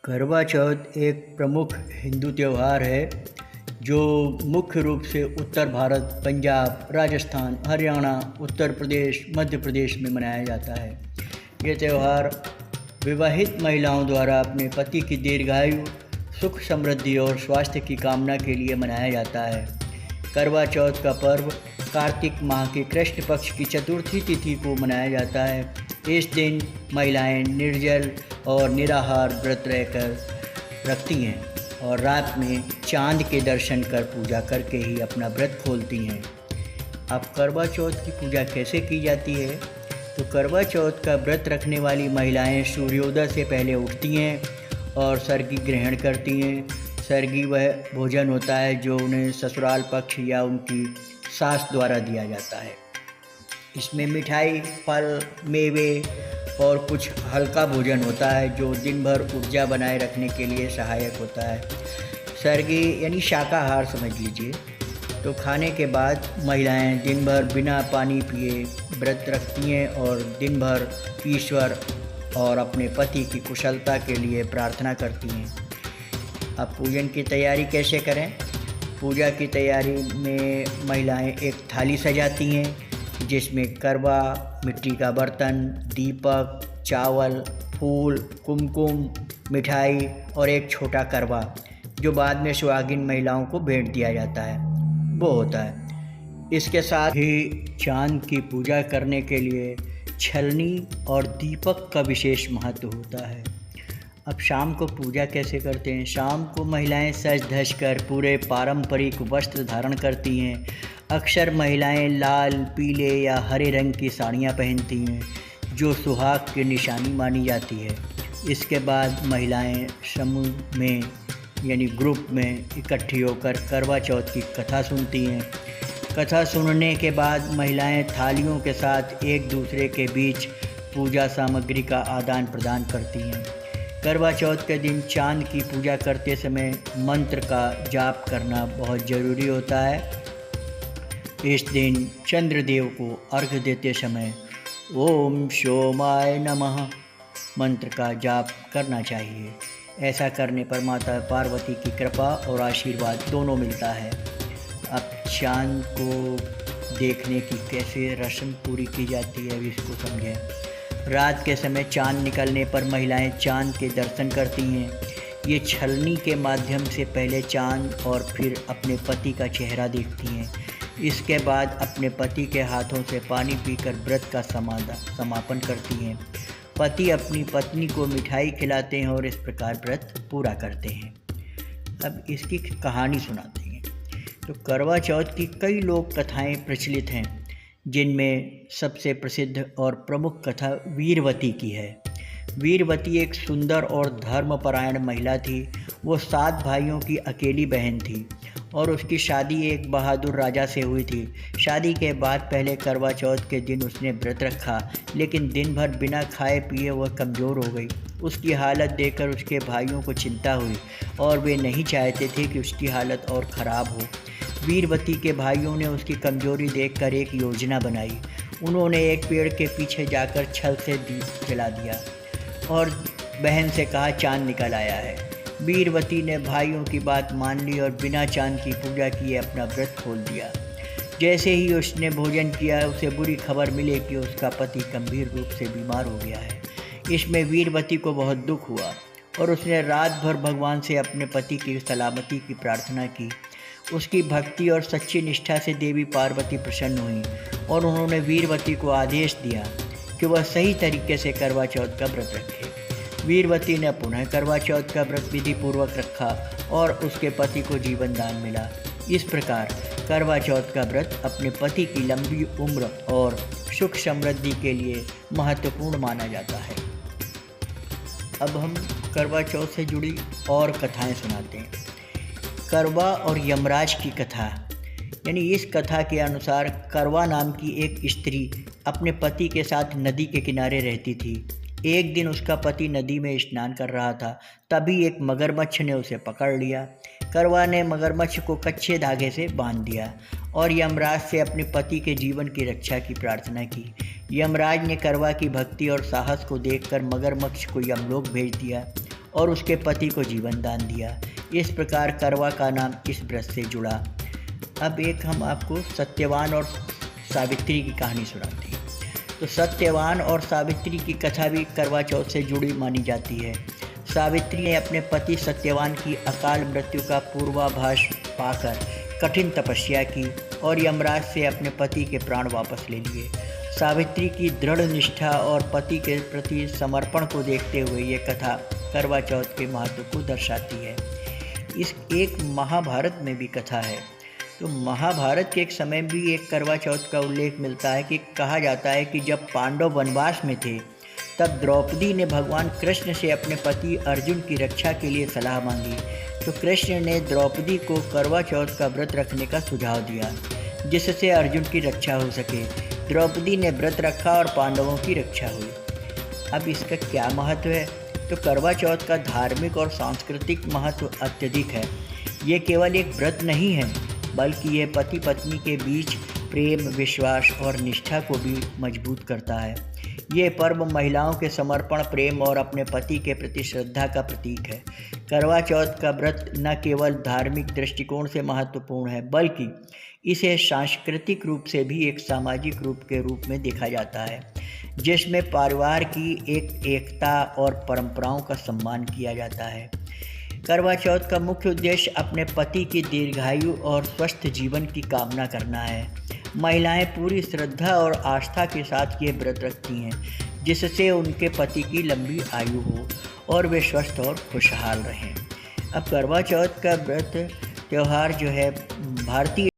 करवा चौथ एक प्रमुख हिंदू त्यौहार है जो मुख्य रूप से उत्तर भारत, पंजाब, राजस्थान, हरियाणा, उत्तर प्रदेश, मध्य प्रदेश में मनाया जाता है। ये त्यौहार विवाहित महिलाओं द्वारा अपने पति की दीर्घायु, सुख समृद्धि और स्वास्थ्य की कामना के लिए मनाया जाता है। करवा चौथ का पर्व कार्तिक माह के कृष्ण पक्ष की चतुर्थी तिथि को मनाया जाता है। इस दिन महिलाएं निर्जल और निराहार व्रत रहकर रखती हैं और रात में चांद के दर्शन कर पूजा करके ही अपना व्रत खोलती हैं। अब करवा चौथ की पूजा कैसे की जाती है? तो करवा चौथ का व्रत रखने वाली महिलाएं सूर्योदय से पहले उठती हैं और सर्गी ग्रहण करती हैं। सर्गी वह भोजन होता है जो उन्हें ससुराल पक्ष या उनकी सास द्वारा दिया जाता है। इसमें मिठाई, फल, मेवे और कुछ हल्का भोजन होता है जो दिन भर ऊर्जा बनाए रखने के लिए सहायक होता है। सर्गी यानी शाकाहार समझ लीजिए। तो खाने के बाद महिलाएं दिन भर बिना पानी पिए व्रत रखती हैं और दिन भर ईश्वर और अपने पति की कुशलता के लिए प्रार्थना करती हैं। अब पूजन की तैयारी कैसे करें? पूजा की तैयारी में महिलाएं एक थाली सजाती हैं जिसमें करवा, मिट्टी का बर्तन, दीपक, चावल, फूल, कुमकुम, मिठाई और एक छोटा करवा जो बाद में सुहागिन महिलाओं को भेंट दिया जाता है वो होता है। इसके साथ ही चांद की पूजा करने के लिए छलनी और दीपक का विशेष महत्व होता है। अब शाम को पूजा कैसे करते हैं? शाम को महिलाएं सज धज कर पूरे पारंपरिक वस्त्र धारण करती हैं। अक्सर महिलाएं लाल, पीले या हरे रंग की साड़ियाँ पहनती हैं जो सुहाग की निशानी मानी जाती है। इसके बाद महिलाएं समूह में यानी ग्रुप में इकट्ठी होकर करवा चौथ की कथा सुनती हैं। कथा सुनने के बाद महिलाएं थालियों के साथ एक दूसरे के बीच पूजा सामग्री का आदान प्रदान करती हैं। करवा चौथ के दिन चांद की पूजा करते समय मंत्र का जाप करना बहुत ज़रूरी होता है। इस दिन चंद्रदेव को अर्घ्य देते समय ओम सोमाय नमः मंत्र का जाप करना चाहिए। ऐसा करने पर माता पार्वती की कृपा और आशीर्वाद दोनों मिलता है। अब चांद को देखने की कैसे रस्म पूरी की जाती है इसको समझें। रात के समय चांद निकलने पर महिलाएं चांद के दर्शन करती हैं। ये छलनी के माध्यम से पहले चांद और फिर अपने पति का चेहरा देखती हैं। इसके बाद अपने पति के हाथों से पानी पीकर व्रत का समापन करती हैं। पति अपनी पत्नी को मिठाई खिलाते हैं और इस प्रकार व्रत पूरा करते हैं। अब इसकी कहानी सुनाते हैं। तो करवा चौथ की कई लोक कथाएँ प्रचलित हैं जिनमें सबसे प्रसिद्ध और प्रमुख कथा वीरवती की है। वीरवती एक सुंदर और धर्मपरायण महिला थी। वो 7 भाइयों की अकेली बहन थी और उसकी शादी एक बहादुर राजा से हुई थी। शादी के बाद पहले करवा चौथ के दिन उसने व्रत रखा, लेकिन दिन भर बिना खाए पिए वह कमज़ोर हो गई। उसकी हालत देखकर उसके भाइयों को चिंता हुई और वे नहीं चाहते थे कि उसकी हालत और ख़राब हो। वीरवती के भाइयों ने उसकी कमजोरी देखकर एक योजना बनाई। उन्होंने एक पेड़ के पीछे जाकर छल से दीप जला दिया और बहन से कहा चांद निकल आया है। वीरवती ने भाइयों की बात मान ली और बिना चांद की पूजा किए अपना व्रत खोल दिया। जैसे ही उसने भोजन किया उसे बुरी खबर मिली कि उसका पति गंभीर रूप से बीमार हो गया है। इसमें वीरवती को बहुत दुख हुआ और उसने रात भर भगवान से अपने पति की सलामती की प्रार्थना की। उसकी भक्ति और सच्ची निष्ठा से देवी पार्वती प्रसन्न हुई और उन्होंने वीरवती को आदेश दिया कि वह सही तरीके से करवा चौथ का व्रत रखे। वीरवती ने पुनः करवा चौथ का व्रत विधि पूर्वक रखा और उसके पति को जीवन दान मिला। इस प्रकार करवा चौथ का व्रत अपने पति की लंबी उम्र और सुख समृद्धि के लिए महत्वपूर्ण माना जाता है। अब हम करवा चौथ से जुड़ी और कथाएं सुनाते हैं। करवा और यमराज की कथा, यानी इस कथा के अनुसार करवा नाम की एक स्त्री अपने पति के साथ नदी के किनारे रहती थी। एक दिन उसका पति नदी में स्नान कर रहा था, तभी एक मगरमच्छ ने उसे पकड़ लिया। करवा ने मगरमच्छ को कच्चे धागे से बांध दिया और यमराज से अपने पति के जीवन की रक्षा की प्रार्थना की। यमराज ने करवा की भक्ति और साहस को देखकर मगरमच्छ को यमलोक भेज दिया और उसके पति को जीवन दान दिया। इस प्रकार करवा का नाम इस व्रत से जुड़ा। अब एक हम आपको सत्यवान और सावित्री की कहानी सुनाते हैं। तो सत्यवान और सावित्री की कथा भी करवा चौथ से जुड़ी मानी जाती है। सावित्री ने अपने पति सत्यवान की अकाल मृत्यु का पूर्वाभास पाकर कठिन तपस्या की और यमराज से अपने पति के प्राण वापस ले लिए। सावित्री की दृढ़ निष्ठा और पति के प्रति समर्पण को देखते हुए ये कथा करवा चौथ के महत्व को दर्शाती है। इस एक महाभारत में भी कथा है। तो महाभारत के एक समय भी एक करवा चौथ का उल्लेख मिलता है कि कहा जाता है कि जब पांडव वनवास में थे तब द्रौपदी ने भगवान कृष्ण से अपने पति अर्जुन की रक्षा के लिए सलाह मांगी। तो कृष्ण ने द्रौपदी को करवा चौथ का व्रत रखने का सुझाव दिया जिससे अर्जुन की रक्षा हो सके। द्रौपदी ने व्रत रखा और पांडवों की रक्षा हुई। अब इसका क्या महत्व है? तो करवा चौथ का धार्मिक और सांस्कृतिक महत्व अत्यधिक है। ये केवल एक व्रत नहीं है बल्कि ये पति पत्नी के बीच प्रेम, विश्वास और निष्ठा को भी मजबूत करता है। ये पर्व महिलाओं के समर्पण, प्रेम और अपने पति के प्रति श्रद्धा का प्रतीक है। करवा चौथ का व्रत न केवल धार्मिक दृष्टिकोण से महत्वपूर्ण है बल्कि इसे सांस्कृतिक रूप से भी एक सामाजिक रूप के रूप में देखा जाता है जिसमें परिवार की एकता और परंपराओं का सम्मान किया जाता है। करवा चौथ का मुख्य उद्देश्य अपने पति की दीर्घायु और स्वस्थ जीवन की कामना करना है। महिलाएं पूरी श्रद्धा और आस्था के साथ ये व्रत रखती हैं जिससे उनके पति की लंबी आयु हो और वे स्वस्थ और खुशहाल रहें। अब करवा चौथ का व्रत त्यौहार जो है भारतीय